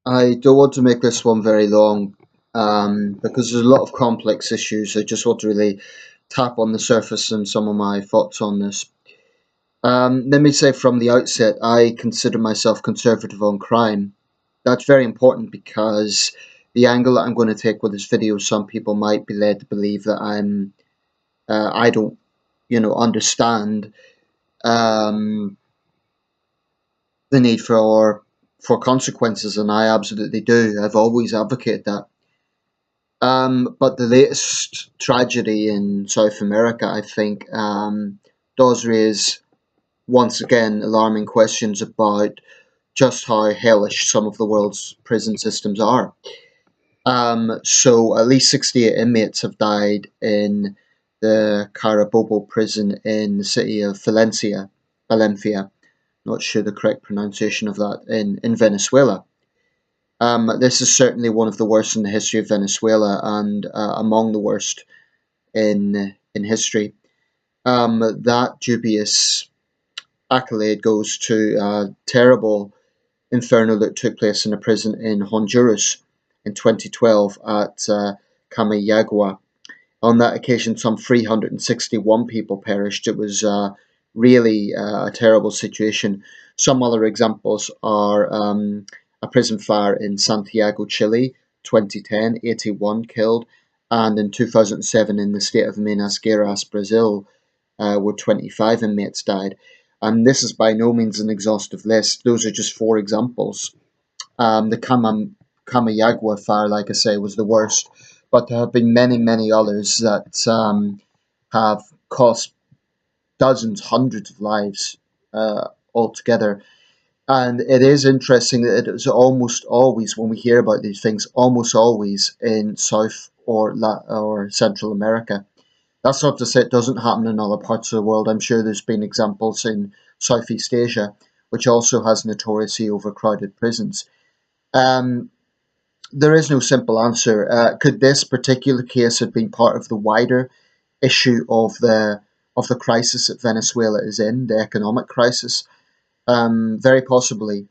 I don't want to make this one very long because there's a lot of complex issues. I just want to really tap on the surface and some of my thoughts on this. Let me say from the outset, I consider myself conservative on crime. That's very important because the angle that I'm going to take with this video, some people might be led to believe that I don't, understand um, the need for consequences, and I absolutely do. I've always advocated that. But the latest tragedy in South America, I think, does raise once again alarming questions about just how hellish some of the world's prison systems are. So at least 68 inmates have died in the Carabobo prison in the city of Valencia. Not sure the correct pronunciation of that in Venezuela. This is certainly one of the worst in the history of Venezuela and among the worst in history. That dubious accolade goes to a terrible inferno that took place in a prison in Honduras in 2012 at Camagüey. On that occasion, some 361 people perished. It was really a terrible situation. Some other examples are a prison fire in Santiago, Chile, 2010, 81 killed, and in 2007 in the state of Minas Gerais, Brazil, where 25 inmates died. And this is by no means an exhaustive list. Those are just four examples. The Kamayagwa fire, like I say, was the worst, but there have been many, many others that have cost dozens, hundreds of lives altogether. And it is interesting that it is almost always, when we hear about these things, almost always in South or Central America. That's not to say it doesn't happen in other parts of the world. I'm sure there's been examples in Southeast Asia, which also has notoriously overcrowded prisons. Um, there is no simple answer. Could this particular case have been part of the wider issue of the crisis that Venezuela is in, the economic crisis? Very possibly.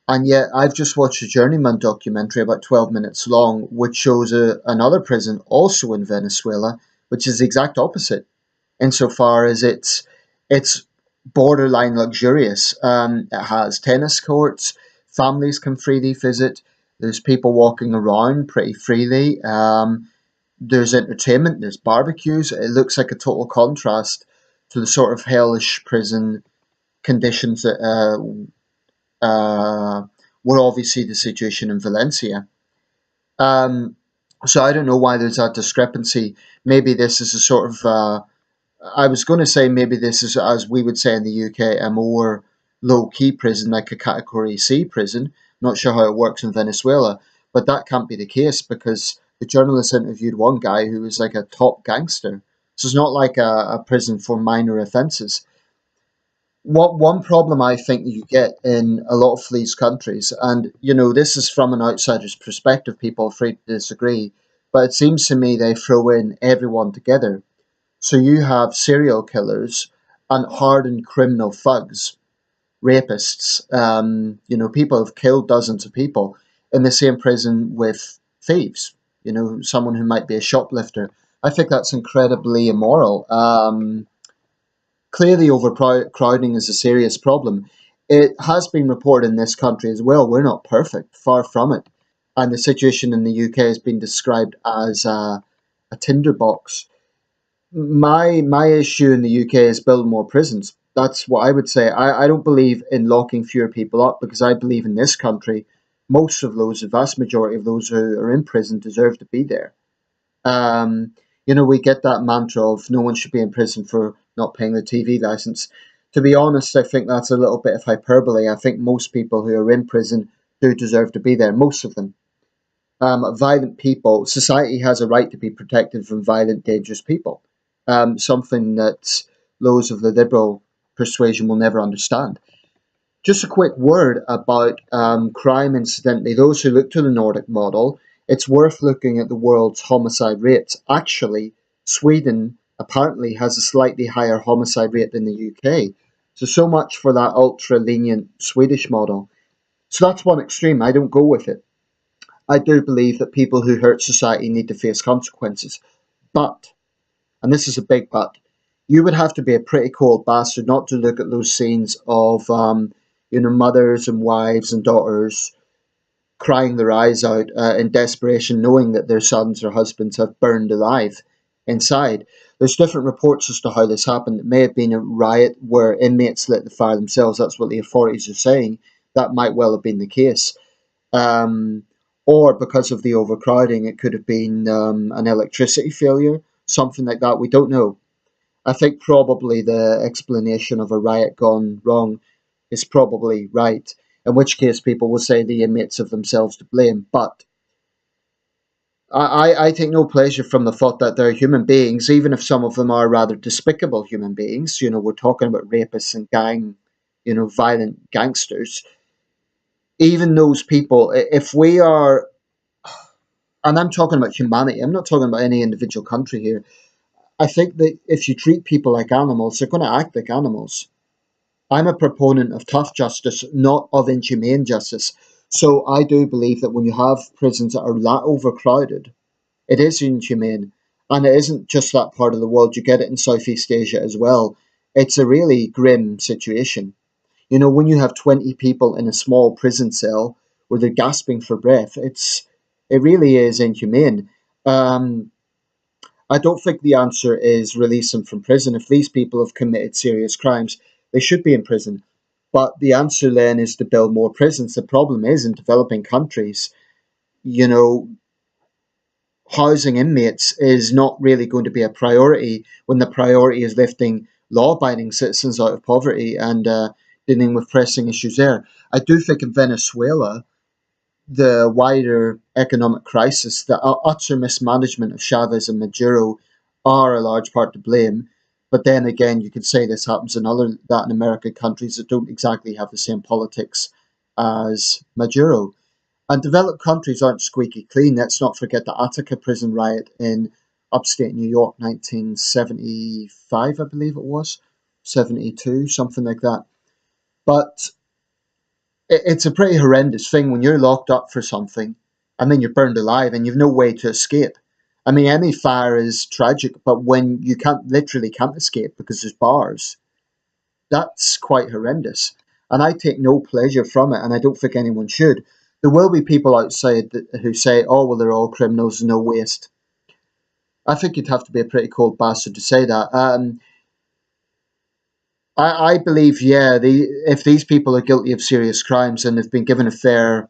And yet, I've just watched a Journeyman documentary about 12 minutes long, which shows another prison also in Venezuela, which is the exact opposite insofar as it's borderline luxurious. It has tennis courts, families can freely visit. There's people walking around pretty freely. There's entertainment. There's barbecues. It looks like a total contrast to the sort of hellish prison conditions that were obviously the situation in Valencia. Um, so I don't know why there's that discrepancy. Maybe this is a sort of I was going to say maybe this is, as we would say in the UK, a more low key prison, like a Category C prison. Not sure how it works in Venezuela, but that can't be the case because the journalist interviewed one guy who was like a top gangster. So it's not like a prison for minor offences. What one problem I think you get in a lot of these countries, and this is from an outsider's perspective, people are free to disagree, but it seems to me they throw in everyone together. So you have serial killers and hardened criminal thugs, rapists, people who've killed dozens of people in the same prison with thieves, someone who might be a shoplifter. I think that's incredibly immoral. Clearly, overcrowding is a serious problem. It has been reported in this country as well. We're not perfect, far from it. And the situation in the UK has been described as a tinderbox. My issue in the UK is building more prisons. That's what I would say. I don't believe in locking fewer people up because I believe in this country, most of those, the vast majority of those who are in prison deserve to be there. Um, we get that mantra of no one should be in prison for not paying the TV license. To be honest, I think that's a little bit of hyperbole. I think most people who are in prison do deserve to be there, most of them. Violent people, society has a right to be protected from violent, dangerous people. Something that those of the liberal persuasion will never understand. Just a quick word about crime, incidentally. Those who look to the Nordic model, it's worth looking at the world's homicide rates. Actually, Sweden apparently has a slightly higher homicide rate than the UK. So much for that ultra lenient Swedish model. So that's one extreme. I don't go with it. I do believe that people who hurt society need to face consequences. But, and this is a big but, you would have to be a pretty cold bastard not to look at those scenes of, mothers and wives and daughters crying their eyes out in desperation, knowing that their sons or husbands have burned alive inside. There's different reports as to how this happened. It may have been a riot where inmates lit the fire themselves. That's what the authorities are saying. That might well have been the case. Um, or because of the overcrowding, it could have been an electricity failure, something like that. We don't know. I think probably the explanation of a riot gone wrong is probably right, in which case people will say the inmates have themselves to blame. But I take no pleasure from the thought that they're human beings, even if some of them are rather despicable human beings. We're talking about rapists and violent gangsters. Even those people, if we are, and I'm talking about humanity, I'm not talking about any individual country here. I think that if you treat people like animals, they're going to act like animals. I'm a proponent of tough justice, not of inhumane justice. So I do believe that when you have prisons that are that overcrowded, it is inhumane. And it isn't just that part of the world, you get it in Southeast Asia as well. It's a really grim situation. When you have 20 people in a small prison cell where they're gasping for breath, it really is inhumane. Um, I don't think the answer is release them from prison. If these people have committed serious crimes, they should be in prison. But the answer then is to build more prisons. The problem is in developing countries, you know, housing inmates is not really going to be a priority when the priority is lifting law abiding citizens out of poverty and dealing with pressing issues there. I do think in Venezuela, the wider economic crisis, the utter mismanagement of Chavez and Maduro are a large part to blame. But then again, you could say this happens in other Latin American countries that don't exactly have the same politics as Maduro. And developed countries aren't squeaky clean. Let's not forget the Attica prison riot in upstate New York, 1975, I believe it was, 72, something like that. But it's a pretty horrendous thing when you're locked up for something and then you're burned alive and you've no way to escape. I mean, any fire is tragic, but when you can't escape because there's bars, that's quite horrendous. And I take no pleasure from it, and I don't think anyone should. There will be people outside who say, oh, well, they're all criminals, no waste. I think you'd have to be a pretty cold bastard to say that. I believe, yeah, if these people are guilty of serious crimes and have been given a fair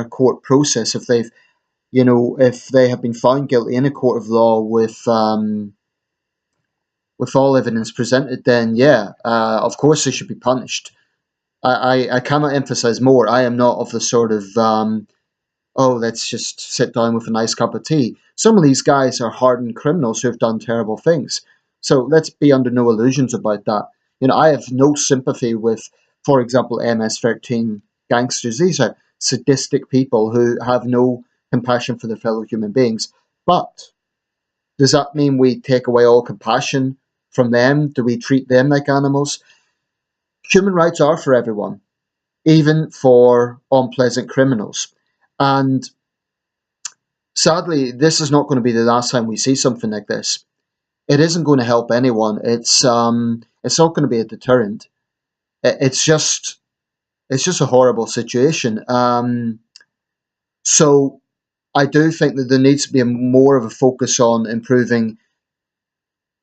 court process, if they have been found guilty in a court of law with all evidence presented, then yeah, of course they should be punished. I cannot emphasize more. I am not of the sort of oh, let's just sit down with a nice cup of tea. Some of these guys are hardened criminals who have done terrible things. So let's be under no illusions about that. I have no sympathy with, for example, MS-13 gangsters. These are sadistic people who have no compassion for their fellow human beings. But does that mean we take away all compassion from them? Do we treat them like animals? Human rights are for everyone, even for unpleasant criminals. And sadly, this is not going to be the last time we see something like this. It isn't going to help anyone. It's not going to be a deterrent. It's just a horrible situation. So I do think that there needs to be more of a focus on improving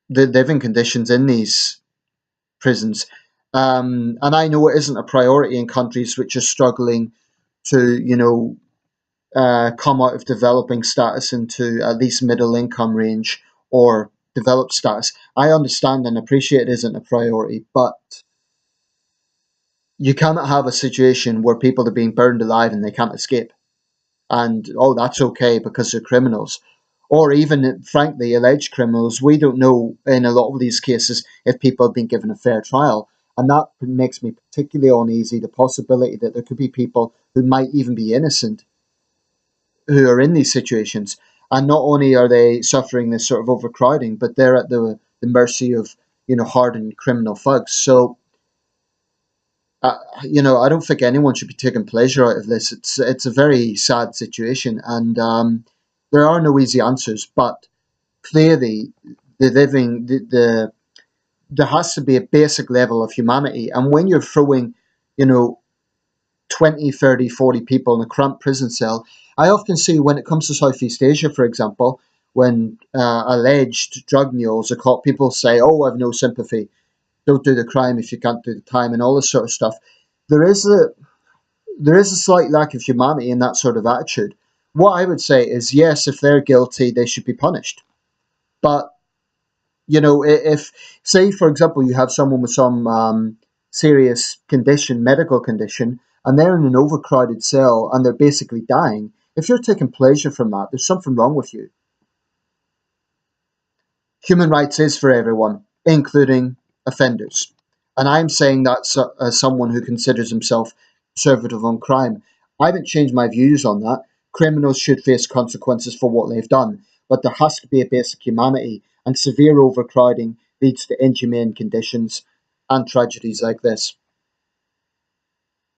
the living conditions in these prisons. And I know it isn't a priority in countries which are struggling to, come out of developing status into at least middle income range or developed status. I understand and appreciate it isn't a priority, but you cannot have a situation where people are being burned alive and they can't escape. And oh, that's okay because they're criminals. Or even, frankly, alleged criminals. We don't know in a lot of these cases if people have been given a fair trial. And that makes me particularly uneasy, the possibility that there could be people who might even be innocent who are in these situations. And not only are they suffering this sort of overcrowding, but they're at the mercy of, hardened criminal thugs. So I don't think anyone should be taking pleasure out of this. It's a very sad situation, and there are no easy answers. But clearly, the there has to be a basic level of humanity. And when you're throwing, you know, 20, 30, 40 people in a cramped prison cell, I often see when it comes to Southeast Asia, for example, when alleged drug mules are caught, people say, "Oh, I've no sympathy. Don't do the crime if you can't do the time," and all this sort of stuff. There is a there is a slight lack of humanity in that sort of attitude. What I would say is, yes, if they're guilty, they should be punished. But if, say, for example, you have someone with some serious condition, medical condition, and they're in an overcrowded cell and they're basically dying, if you're taking pleasure from that, there's something wrong with you. Human rights is for everyone, including offenders. And I'm saying that as someone who considers himself conservative on crime. I haven't changed my views on that. Criminals should face consequences for what they've done, but there has to be a basic humanity, and severe overcrowding leads to inhumane conditions and tragedies like this.